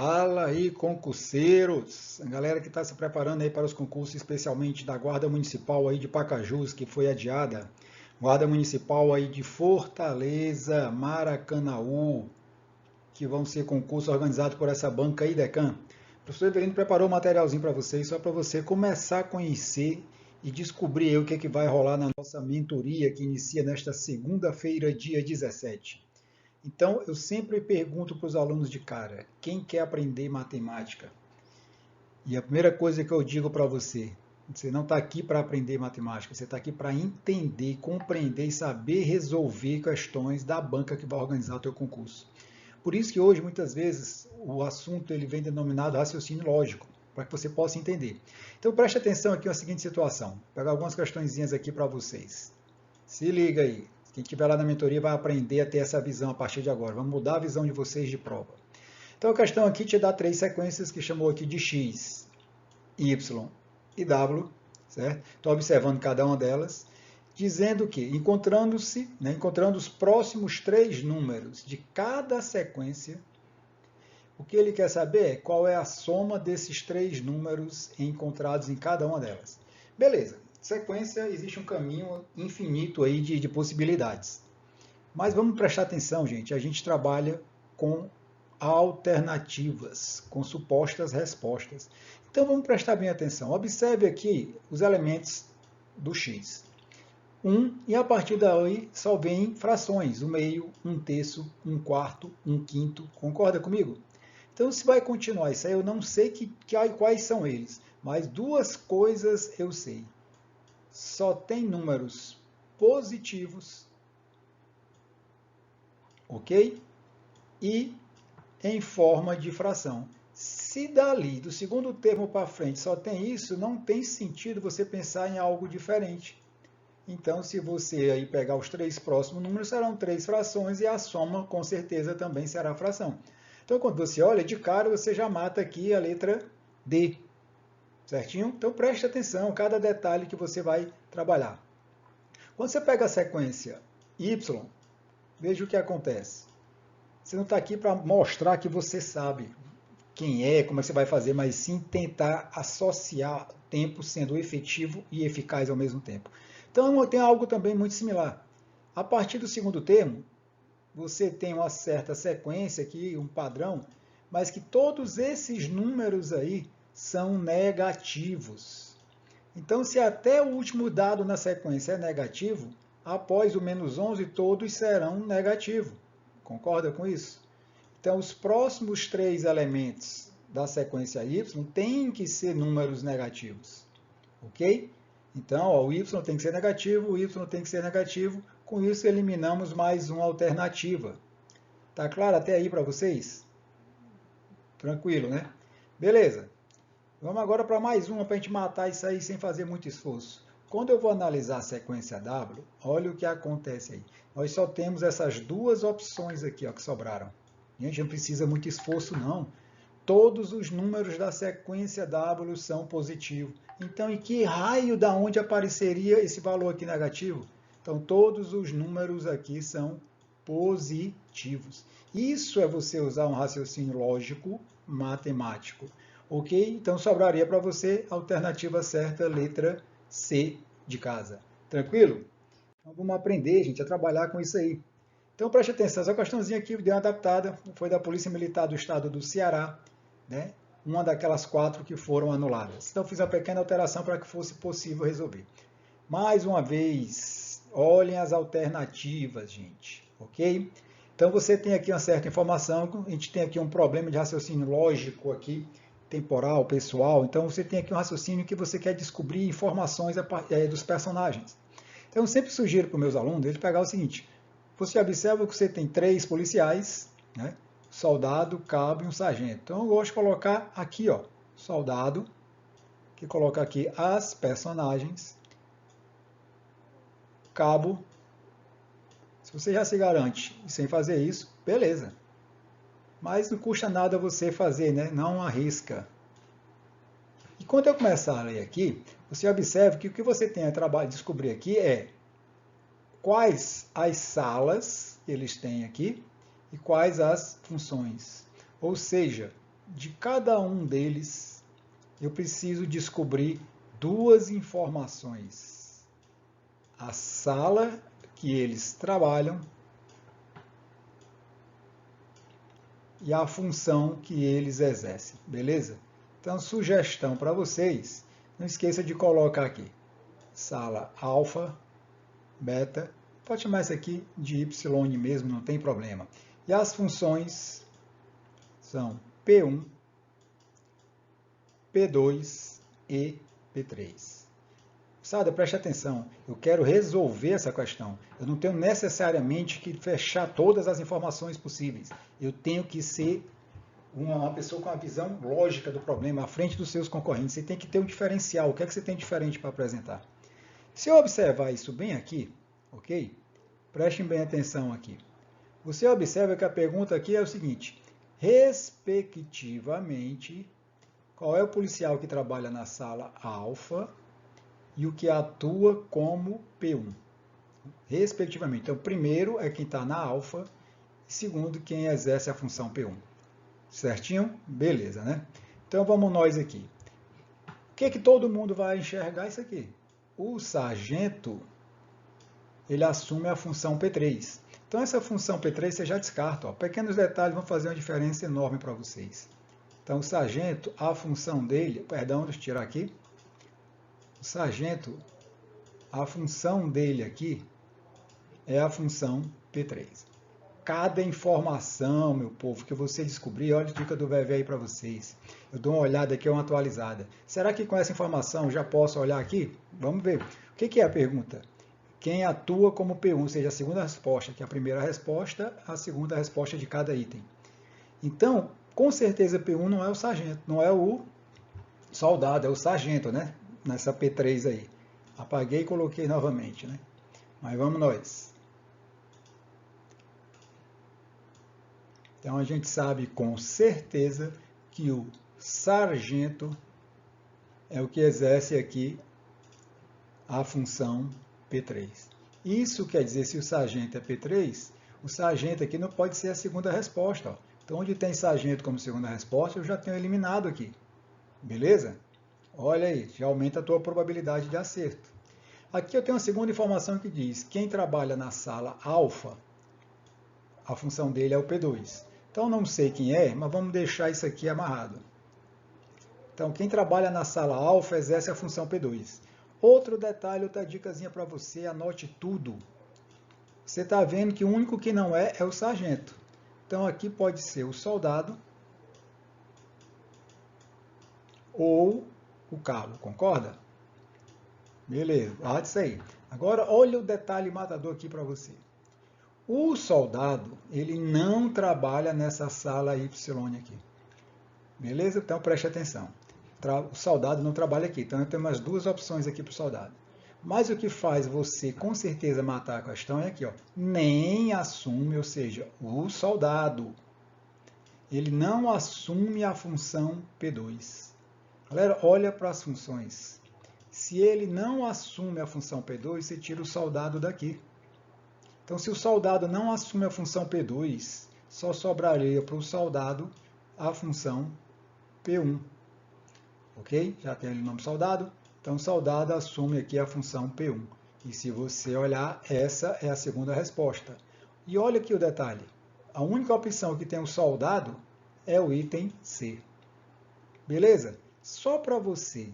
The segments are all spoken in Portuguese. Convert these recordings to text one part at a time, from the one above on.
Fala aí, concurseiros! A galera que está se preparando aí para os concursos, especialmente da Guarda Municipal aí de Pacajus, que foi adiada. Guarda Municipal aí de Fortaleza, Maracanaú, que vão ser concursos organizados por essa banca aí, Decan. O professor Everino preparou um materialzinho para vocês, só para você começar a conhecer e descobrir aí o que, é que vai rolar na nossa mentoria, que inicia nesta segunda-feira, dia 17. Então, eu sempre pergunto para os alunos de cara, quem quer aprender matemática? E a primeira coisa que eu digo para você, você não está aqui para aprender matemática, você está aqui para entender, compreender e saber resolver questões da banca que vai organizar o teu concurso. Por isso que hoje, muitas vezes, o assunto ele vem denominado raciocínio lógico, para que você possa entender. Então, preste atenção aqui na seguinte situação. Vou pegar algumas questõezinhas aqui para vocês. Se liga aí. Quem estiver lá na mentoria vai aprender a ter essa visão a partir de agora. Vamos mudar a visão de vocês de prova. Então a questão aqui te dá três sequências que chamou aqui de x, y e w, certo? Estou observando cada uma delas, dizendo que encontrando os próximos três números de cada sequência, o que ele quer saber é qual é a soma desses três números encontrados em cada uma delas. Beleza. Sequência, existe um caminho infinito aí de possibilidades. Mas vamos prestar atenção, gente. A gente trabalha com alternativas, com supostas respostas. Então vamos prestar bem atenção. Observe aqui os elementos do x. 1, e a partir daí só vem frações, 1/2, 1/3, 1/4, 1/5. Concorda comigo? Então se vai continuar isso aí, eu não sei quais são eles, mas duas coisas eu sei. Só tem números positivos, ok? E em forma de fração. Se dali, do segundo termo para frente, só tem isso, não tem sentido você pensar em algo diferente. Então, se você aí pegar os três próximos números, serão três frações e a soma, com certeza, também será fração. Então, quando você olha, de cara, você já mata aqui a letra D. Certinho? Então preste atenção a cada detalhe que você vai trabalhar. Quando você pega a sequência Y, veja o que acontece. Você não está aqui para mostrar que você sabe quem é, como é que você vai fazer, mas sim tentar associar tempo sendo efetivo e eficaz ao mesmo tempo. Então tem algo também muito similar. A partir do segundo termo, você tem uma certa sequência aqui, um padrão, mas que todos esses números aí são negativos. Então, se até o último dado na sequência é negativo, após o menos 11, todos serão negativos. Concorda com isso? Então, os próximos três elementos da sequência y têm que ser números negativos. Ok? Então, ó, o y tem que ser negativo, o y tem que ser negativo. Com isso, eliminamos mais uma alternativa. Tá claro até aí para vocês? Tranquilo, né? Beleza. Vamos agora para mais uma para a gente matar isso aí sem fazer muito esforço. Quando eu vou analisar a sequência W, olha o que acontece aí. Nós só temos essas duas opções aqui ó, que sobraram. Gente, não precisa muito esforço não. Todos os números da sequência W são positivos. Então, em que raio da onde apareceria esse valor aqui negativo? Então, todos os números aqui são positivos. Isso é você usar um raciocínio lógico matemático. Ok? Então sobraria para você a alternativa certa, letra C de casa. Tranquilo? Então vamos aprender, gente, a trabalhar com isso aí. Então preste atenção, essa questãozinha aqui deu uma adaptada, foi da Polícia Militar do Estado do Ceará, né? Uma daquelas 4 que foram anuladas. Então fiz uma pequena alteração para que fosse possível resolver. Mais uma vez, olhem as alternativas, gente, ok? Então você tem aqui uma certa informação, a gente tem aqui um problema de raciocínio lógico aqui, temporal, pessoal. Então você tem aqui um raciocínio que você quer descobrir informações dos personagens. Então eu sempre sugiro para os meus alunos eles pegar o seguinte: você observa que você tem 3 policiais, né? Soldado, cabo e um sargento. Então eu gosto de colocar aqui, ó, soldado, que coloca aqui as personagens, cabo. Se você já se garante sem fazer isso, beleza. Mas não custa nada você fazer, né? Não arrisca. E quando eu começar a ler aqui, você observa que o que você tem a descobrir aqui é quais as salas que eles têm aqui e quais as funções. Ou seja, de cada um deles, eu preciso descobrir duas informações. A sala que eles trabalham e a função que eles exercem, beleza? Então, sugestão para vocês, não esqueça de colocar aqui, sala alfa, beta, pode chamar isso aqui de y mesmo, não tem problema. E as funções são P1, P2 e P3. Sada, preste atenção, eu quero resolver essa questão. Eu não tenho necessariamente que fechar todas as informações possíveis. Eu tenho que ser uma pessoa com uma visão lógica do problema à frente dos seus concorrentes. Você tem que ter um diferencial. O que é que você tem diferente para apresentar? Se eu observar isso bem aqui, ok? Prestem bem atenção aqui. Você observa que a pergunta aqui é o seguinte: respectivamente, qual é o policial que trabalha na sala alfa e o que atua como P1? Respectivamente. Então, primeiro é quem está na alfa e segundo, quem exerce a função P1. Certinho? Beleza, né? Então, vamos nós aqui. O que é que todo mundo vai enxergar isso aqui? O sargento, ele assume a função P3. Então, essa função P3 você já descarta. Ó. Pequenos detalhes vão fazer uma diferença enorme para vocês. Então, o sargento, a função dele... Perdão, deixa eu tirar aqui. O sargento, a função dele aqui é a função P3. Cada informação, meu povo, que você descobrir, olha a dica do VV aí para vocês. Eu dou uma olhada aqui, uma atualizada. Será que com essa informação já posso olhar aqui? Vamos ver. O que é a pergunta? Quem atua como P1, ou seja, a segunda resposta, que é a primeira resposta, a segunda resposta de cada item. Então, com certeza P1 não é o sargento, não é o soldado, é o sargento, né? Nessa P3 aí. Apaguei e coloquei novamente, né? Mas vamos nós. Então a gente sabe com certeza que o sargento é o que exerce aqui a função P3. Isso quer dizer, se o sargento é P3, o sargento aqui não pode ser a segunda resposta. Ó. Então, onde tem sargento como segunda resposta, eu já tenho eliminado aqui. Beleza? Olha aí, já aumenta a tua probabilidade de acerto. Aqui eu tenho uma segunda informação que diz, quem trabalha na sala alfa, a função dele é o P2. Então, não sei quem é, mas vamos deixar isso aqui amarrado. Então, quem trabalha na sala alfa exerce a função P2. Outro detalhe, outra dicasinha para você, anote tudo. Você está vendo que o único que não é o sargento. Então, aqui pode ser o soldado ou o cabo, concorda? Beleza, guarda isso aí. Agora, olha o detalhe matador aqui para você. O soldado, ele não trabalha nessa sala Y aqui. Beleza? Então, preste atenção. O soldado não trabalha aqui. Então, eu tenho umas duas opções aqui para o soldado. Mas o que faz você, com certeza, matar a questão é aqui, ó. Nem assume, ou seja, o soldado. Ele não assume a função P2. Galera, olha para as funções. Se ele não assume a função P2, você tira o soldado daqui. Então, se o soldado não assume a função P2, só sobraria para o soldado a função P1. Ok? Já tem ali o nome soldado. Então, o soldado assume aqui a função P1. E se você olhar, essa é a segunda resposta. E olha aqui o detalhe. A única opção que tem o soldado é o item C. Beleza? Só para você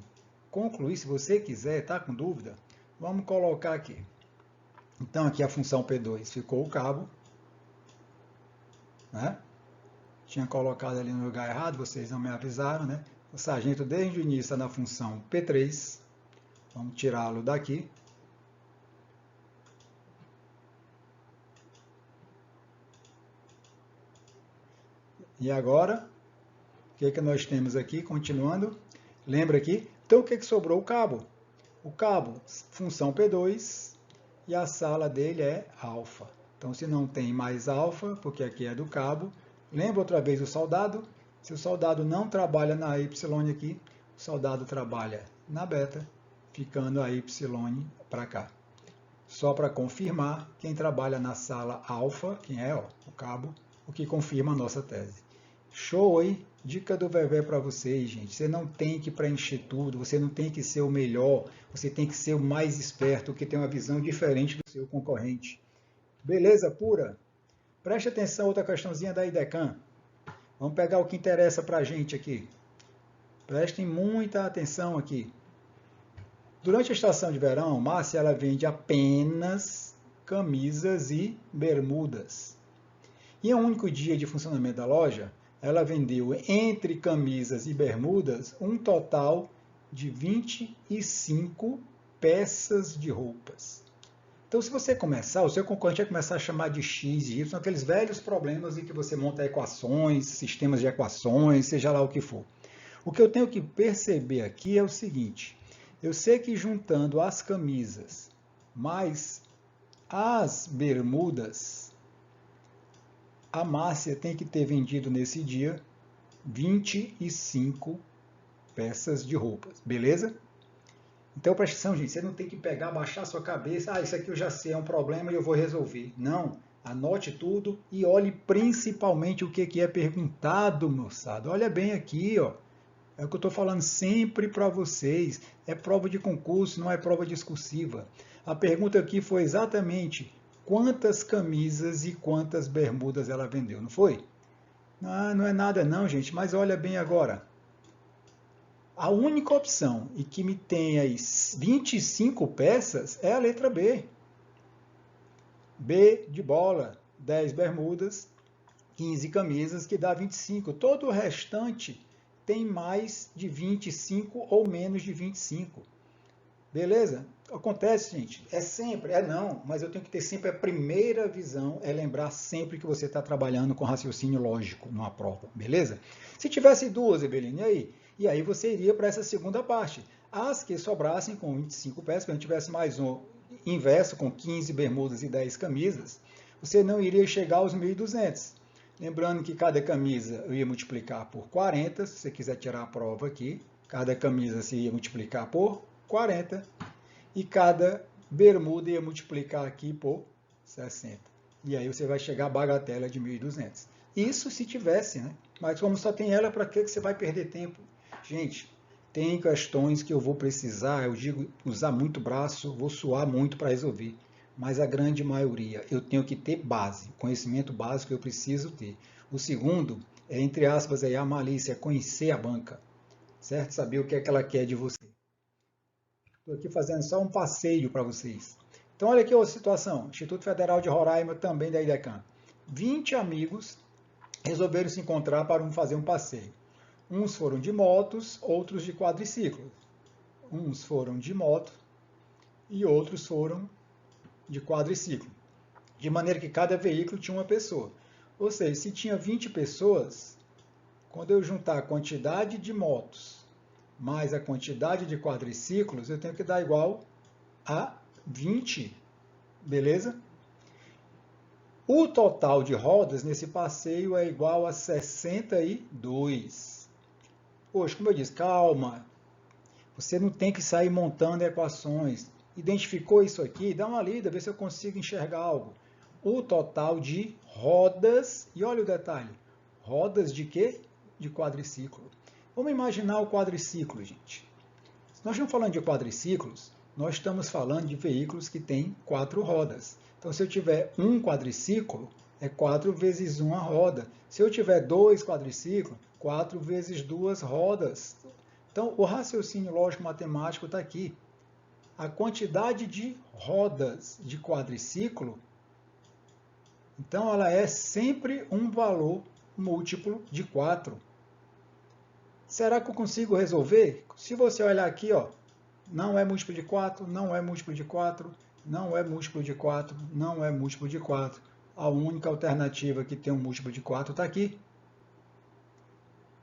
concluir, se você quiser, tá com dúvida, vamos colocar aqui. Então, aqui a função P2 ficou o cabo. Né? Tinha colocado ali no lugar errado, vocês não me avisaram, né? O sargento desde o início está na função P3. Vamos tirá-lo daqui. E agora, o que nós temos aqui? Continuando. Lembra aqui? Então, o que sobrou? O cabo. O cabo, função P2, e a sala dele é alfa. Então, se não tem mais alfa, porque aqui é do cabo, lembra outra vez o soldado? Se o soldado não trabalha na Y aqui, o soldado trabalha na beta, ficando a Y para cá. Só para confirmar, quem trabalha na sala alfa, quem é? Ó, o cabo, o que confirma a nossa tese. Show aí? Dica do Vevé para vocês, gente. Você não tem que preencher tudo, você não tem que ser o melhor, você tem que ser o mais esperto, que tem uma visão diferente do seu concorrente. Beleza pura? Preste atenção, outra questãozinha da IDECAM. Vamos pegar o que interessa para a gente aqui. Prestem muita atenção aqui. Durante a estação de verão, Márcia ela vende apenas camisas e bermudas. E em um único dia de funcionamento da loja, ela vendeu entre camisas e bermudas um total de 25 peças de roupas. Então, se você começar, o seu concorrente vai começar a chamar de X e Y, são aqueles velhos problemas em que você monta equações, sistemas de equações, seja lá o que for. O que eu tenho que perceber aqui é o seguinte, eu sei que juntando as camisas mais as bermudas, a Márcia tem que ter vendido nesse dia 25 peças de roupas, beleza? Então, presta atenção, gente, você não tem que pegar, baixar a sua cabeça, isso aqui eu já sei, é um problema e eu vou resolver. Não, anote tudo e olhe principalmente o que é perguntado, moçada. Olha bem aqui, ó. É o que eu estou falando sempre para vocês. É prova de concurso, não é prova discursiva. A pergunta aqui foi exatamente quantas camisas e quantas bermudas ela vendeu, não foi? Não é nada não, gente, mas olha bem agora. A única opção e que me tem aí 25 peças é a letra B. B de bola, 10 bermudas, 15 camisas, que dá 25. Todo o restante tem mais de 25 ou menos de 25. Beleza? Acontece, gente. É sempre, não, mas eu tenho que ter sempre a primeira visão, é lembrar sempre que você está trabalhando com raciocínio lógico numa prova, beleza? Se tivesse duas, Eveline, e aí você iria para essa segunda parte. As que sobrassem com 25 peças, se a gente tivesse mais um inverso, com 15 bermudas e 10 camisas, você não iria chegar aos 1.200. Lembrando que cada camisa eu ia multiplicar por 40, se você quiser tirar a prova aqui, cada camisa se ia multiplicar por 40 e cada bermuda ia multiplicar aqui por 60. E aí você vai chegar à bagatela de 1.200. Isso se tivesse, né? Mas como só tem ela, para que você vai perder tempo? Gente, tem questões que eu vou precisar, eu digo, usar muito braço, vou suar muito para resolver. Mas a grande maioria eu tenho que ter base, conhecimento básico eu preciso ter. O segundo é, entre aspas, a malícia, conhecer a banca, certo? Saber o que é que ela quer de você. Estou aqui fazendo só um passeio para vocês. Então, olha aqui a situação. Instituto Federal de Roraima, também da IDECAM. 20 amigos resolveram se encontrar para fazer um passeio. Uns foram de motos, outros de quadriciclos. Uns foram de moto e outros foram de quadriciclo. De maneira que cada veículo tinha uma pessoa. Ou seja, se tinha 20 pessoas, quando eu juntar a quantidade de motos mais a quantidade de quadriciclos, eu tenho que dar igual a 20, beleza? O total de rodas nesse passeio é igual a 62. Poxa, como eu disse, calma, você não tem que sair montando equações. Identificou isso aqui? Dá uma lida, vê se eu consigo enxergar algo. O total de rodas, e olha o detalhe, rodas de quê? De quadriciclo. Vamos imaginar o quadriciclo, gente. Se nós estamos falando de quadriciclos, nós estamos falando de veículos que têm 4 rodas. Então, se eu tiver um quadriciclo, é 4 vezes uma roda. Se eu tiver 2 quadriciclos, 4 vezes 2 rodas. Então, o raciocínio lógico-matemático está aqui. A quantidade de rodas de quadriciclo, então, ela é sempre um valor múltiplo de 4. Será que eu consigo resolver? Se você olhar aqui, ó, não é múltiplo de 4, não é múltiplo de 4, não é múltiplo de 4, não é múltiplo de 4. A única alternativa que tem um múltiplo de 4 está aqui.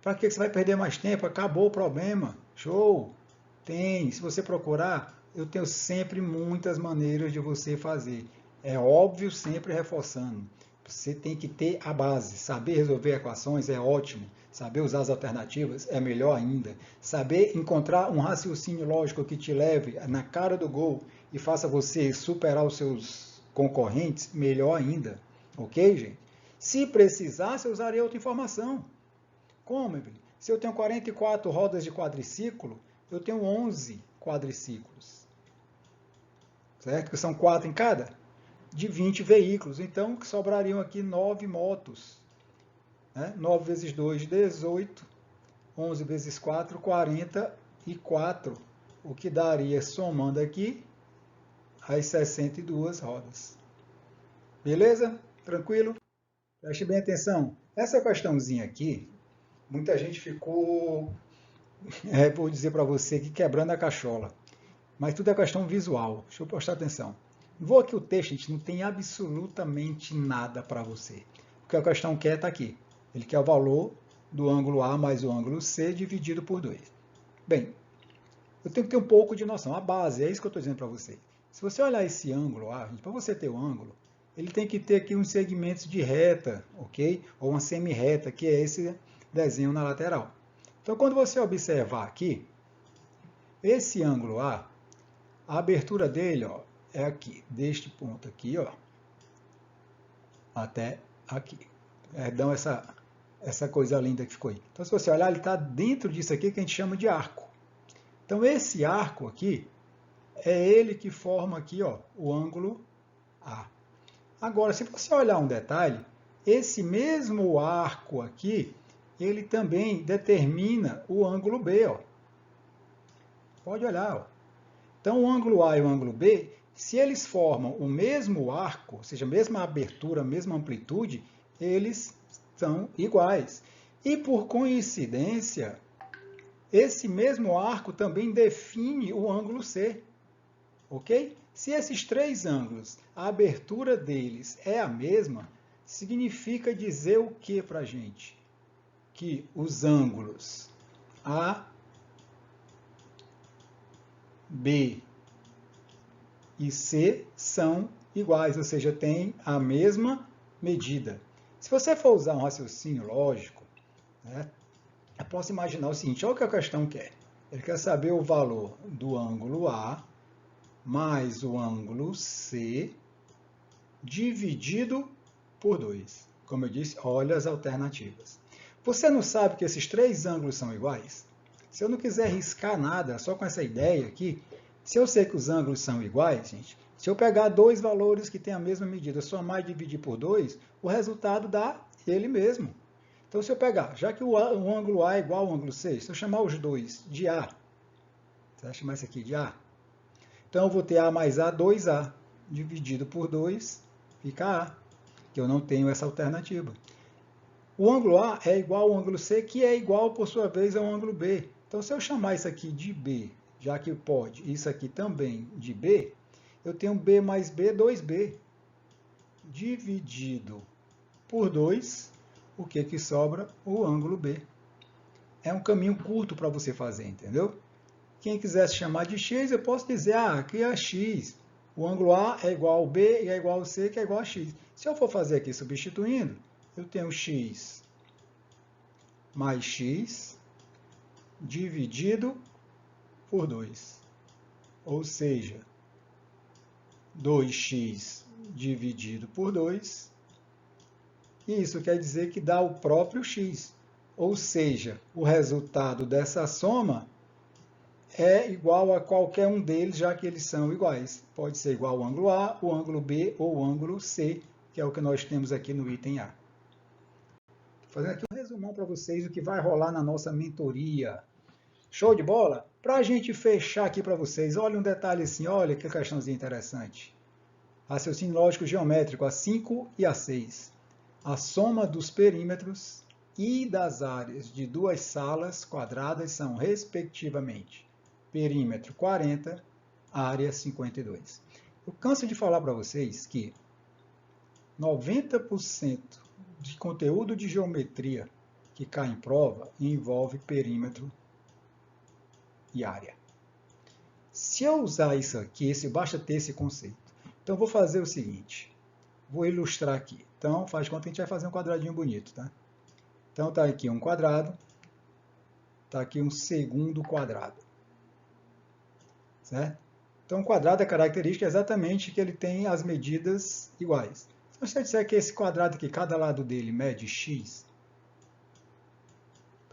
Para que você vai perder mais tempo? Acabou o problema. Show! Tem. Se você procurar, eu tenho sempre muitas maneiras de você fazer. É óbvio, sempre reforçando. Você tem que ter a base. Saber resolver equações é ótimo. Saber usar as alternativas é melhor ainda. Saber encontrar um raciocínio lógico que te leve na cara do gol e faça você superar os seus concorrentes, melhor ainda. Ok, gente? Se precisar, você usaria outra informação. Como, Evelyn? Se eu tenho 44 rodas de quadriciclo, eu tenho 11 quadriciclos. Certo? Que são 4 em cada? De 20 veículos. Então, sobrariam aqui 9 motos. Né? 9 vezes 2, 18. 11 vezes 4, 44. O que daria, somando aqui, as 62 rodas. Beleza? Tranquilo? Preste bem atenção. Essa questãozinha aqui, muita gente ficou, vou dizer para você, que quebrando a cachola. Mas tudo é questão visual. Deixa eu prestar atenção. Vou aqui o texto, gente, não tem absolutamente nada para você. O que a questão quer está aqui. Ele quer o valor do ângulo A mais o ângulo C dividido por 2. Bem, eu tenho que ter um pouco de noção. A base, é isso que eu estou dizendo para você. Se você olhar esse ângulo A, para você ter o ângulo, ele tem que ter aqui uns segmentos de reta, ok? Ou uma semi-reta, que é esse desenho na lateral. Então, quando você observar aqui, esse ângulo A abertura dele, ó, é aqui, deste ponto aqui, ó, até aqui. Perdão essa coisa linda que ficou aí. Então, se você olhar, ele está dentro disso aqui que a gente chama de arco. Então, esse arco aqui, é ele que forma aqui, ó, o ângulo A. Agora, se você olhar um detalhe, esse mesmo arco aqui, ele também determina o ângulo B, ó. Pode olhar, ó. Então, o ângulo A e o ângulo B, se eles formam o mesmo arco, ou seja, a mesma abertura, a mesma amplitude, eles são iguais. E, por coincidência, esse mesmo arco também define o ângulo C. Ok? Se esses três ângulos, a abertura deles é a mesma, significa dizer o que para a gente? Que os ângulos A, B e C são iguais, ou seja, têm a mesma medida. Se você for usar um raciocínio lógico, né, eu posso imaginar o seguinte, olha o que a questão quer. Ele quer saber o valor do ângulo A mais o ângulo C dividido por 2. Como eu disse, olha as alternativas. Você não sabe que esses três ângulos são iguais? Se eu não quiser riscar nada, só com essa ideia aqui, se eu sei que os ângulos são iguais, gente, se eu pegar dois valores que têm a mesma medida, somar e dividir por 2, o resultado dá ele mesmo. Então, se eu pegar, já que o ângulo A é igual ao ângulo C, se eu chamar os dois de A, você vai chamar isso aqui de A? Então, eu vou ter A mais A, 2A, dividido por 2, fica A, que eu não tenho essa alternativa. O ângulo A é igual ao ângulo C, que é igual, por sua vez, ao ângulo B. Então, se eu chamar isso aqui de B, já que pode isso aqui também de B, eu tenho B mais B, 2B, dividido por 2, o que sobra? O ângulo B. É um caminho curto para você fazer, entendeu? Quem quiser se chamar de x, eu posso dizer, aqui é x. O ângulo A é igual ao B e é igual ao C, que é igual a x. Se eu for fazer aqui substituindo, eu tenho x mais x dividido por 2. Ou seja, 2x dividido por 2. E isso quer dizer que dá o próprio x. Ou seja, o resultado dessa soma é igual a qualquer um deles, já que eles são iguais. Pode ser igual ao ângulo A, o ângulo B ou o ângulo C, que é o que nós temos aqui no item A. Fazendo aqui um resumão para vocês do que vai rolar na nossa mentoria. Show de bola? Para a gente fechar aqui para vocês, olha um detalhe assim, olha que questãozinha interessante. Raciocínio lógico geométrico, a 5 e a 6. A soma dos perímetros e das áreas de duas salas quadradas são, respectivamente, perímetro 40, área 52. Eu canso de falar para vocês que 90% de conteúdo de geometria que cai em prova envolve perímetro e área. Se eu usar isso aqui, basta ter esse conceito. Então, vou fazer o seguinte. Vou ilustrar aqui. Então, faz conta que a gente vai fazer um quadradinho bonito, tá? Então, está aqui um quadrado. Está aqui um segundo quadrado. Certo? Então, o quadrado, a característica é exatamente que ele tem as medidas iguais. Se você disser que esse quadrado aqui, cada lado dele mede x,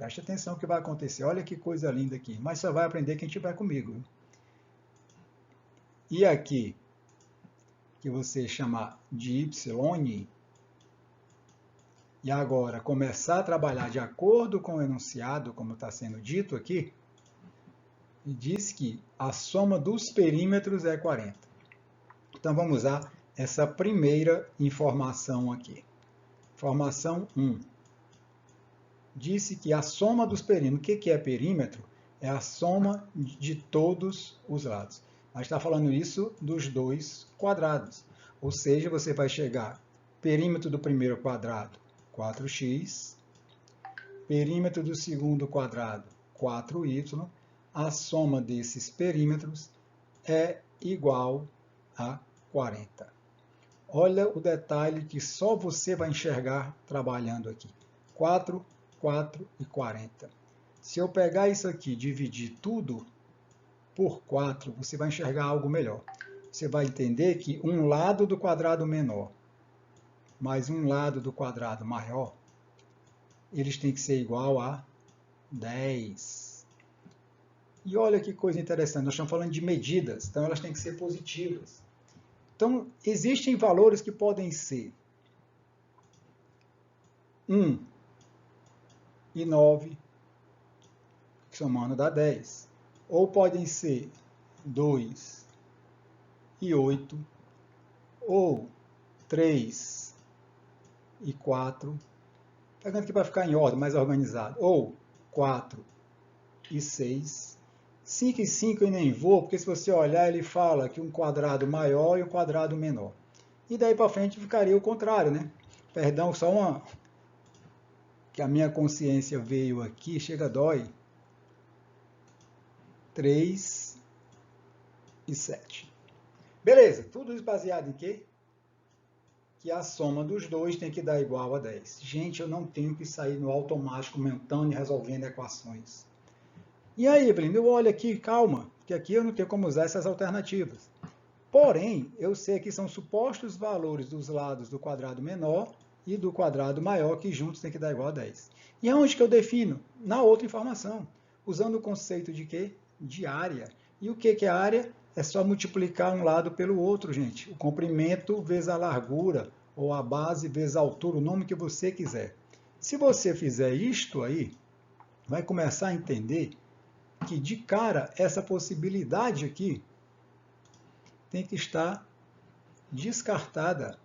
Preste atenção no que vai acontecer. Olha que coisa linda aqui. Mas só vai aprender quem estiver comigo. E aqui, que você chamar de y, e agora começar a trabalhar de acordo com o enunciado, como está sendo dito aqui, e diz que a soma dos perímetros é 40. Então vamos usar essa primeira informação aqui. Informação 1. Disse que a soma dos perímetros, o que é perímetro? É a soma de todos os lados. Mas está falando isso dos dois quadrados. Ou seja, você vai chegar perímetro do primeiro quadrado, 4x, perímetro do segundo quadrado, 4y, a soma desses perímetros é igual a 40. Olha o detalhe que só você vai enxergar trabalhando aqui. 4, 4 e 40. Se eu pegar isso aqui e dividir tudo por 4, você vai enxergar algo melhor. Você vai entender que um lado do quadrado menor mais um lado do quadrado maior, eles têm que ser igual a 10. E olha que coisa interessante, nós estamos falando de medidas, então elas têm que ser positivas. Então, existem valores que podem ser 1 e 9, somando dá 10. Ou podem ser 2 e 8, ou 3 e 4, pegando aqui para ficar em ordem, mais organizado, ou 4 e 6, 5 e 5 eu nem vou, porque se você olhar ele fala que um quadrado maior e um quadrado menor. E daí para frente ficaria o contrário, né? Perdão, só uma... que a minha consciência veio aqui, chega dói. 3 e 7. Beleza, tudo isso baseado em quê? Que a soma dos dois tem que dar igual a 10. Gente, eu não tenho que sair no automático montando e resolvendo equações. E aí, Evelyn, eu olho aqui, calma, que aqui eu não tenho como usar essas alternativas. Porém, eu sei que são supostos valores dos lados do quadrado menor e do quadrado maior, que juntos tem que dar igual a 10. E aonde que eu defino? Na outra informação, usando o conceito de quê? De área. E o que é área? É só multiplicar um lado pelo outro, gente. O comprimento vezes a largura, ou a base vezes a altura, o nome que você quiser. Se você fizer isto aí, vai começar a entender que, de cara, essa possibilidade aqui tem que estar descartada.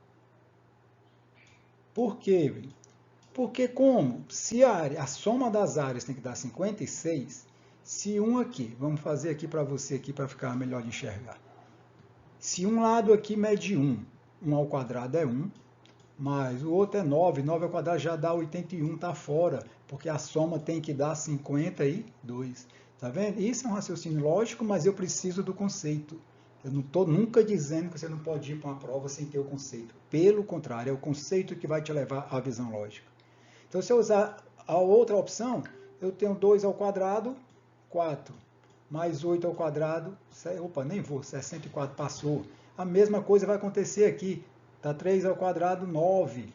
Por quê? Porque como? Se a soma das áreas tem que dar 56, se um aqui, vamos fazer aqui para você aqui para ficar melhor de enxergar. Se um lado aqui mede 1, 1 ao quadrado é 1, mas o outro é 9, 9 ao quadrado já dá 81, está fora, porque a soma tem que dar 52. Tá vendo? Isso é um raciocínio lógico, mas eu preciso do conceito. Eu não estou nunca dizendo que você não pode ir para uma prova sem ter o conceito. Pelo contrário, é o conceito que vai te levar à visão lógica. Então, se eu usar a outra opção, eu tenho 2 ao quadrado, 4. Mais 8 ao quadrado, opa, nem vou, 64 passou. A mesma coisa vai acontecer aqui. Tá 3 ao quadrado, 9.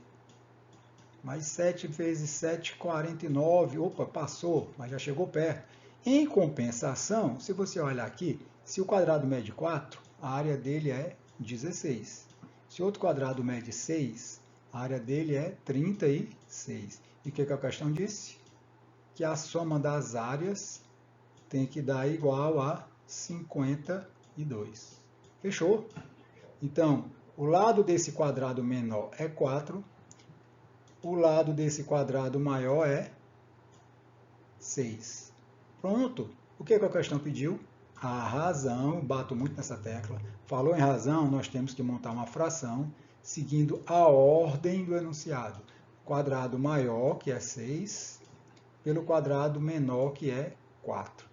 Mais 7 vezes 7, 49. Opa, passou, mas já chegou perto. Em compensação, se você olhar aqui, se o quadrado mede 4, a área dele é 16. Se outro quadrado mede 6, a área dele é 36. E o que a questão disse? Que a soma das áreas tem que dar igual a 52. Fechou? Então, o lado desse quadrado menor é 4, o lado desse quadrado maior é 6. Pronto. O que a questão pediu? A razão, bato muito nessa tecla. Falou em razão, nós temos que montar uma fração seguindo a ordem do enunciado. Quadrado maior, que é 6, pelo quadrado menor, que é 4.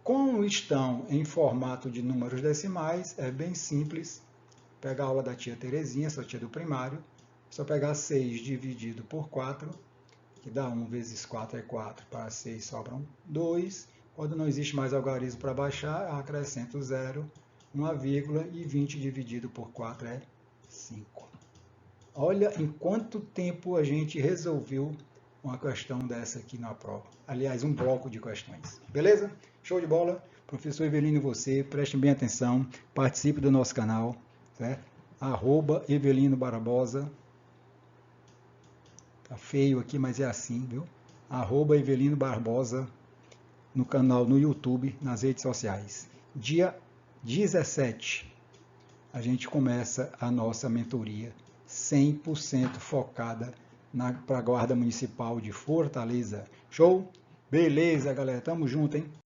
Como estão em formato de números decimais, é bem simples. Pega a aula da tia Terezinha, sua tia do primário. Só pegar 6 dividido por 4, que dá 1 vezes 4 é 4. Para 6 sobram 2. Quando não existe mais algarismo para baixar, acrescento 0, uma vírgula, e 20 dividido por 4 é 5. Olha em quanto tempo a gente resolveu uma questão dessa aqui na prova. Aliás, um bloco de questões. Beleza? Show de bola? Professor Evelino e você, prestem bem atenção, participe do nosso canal, certo? @Evelino Barbosa. Tá feio aqui, mas é assim, viu? @Evelino Barbosa no canal no YouTube, nas redes sociais. Dia 17, a gente começa a nossa mentoria 100% focada para a Guarda Municipal de Fortaleza. Show? Beleza, galera. Tamo junto, hein?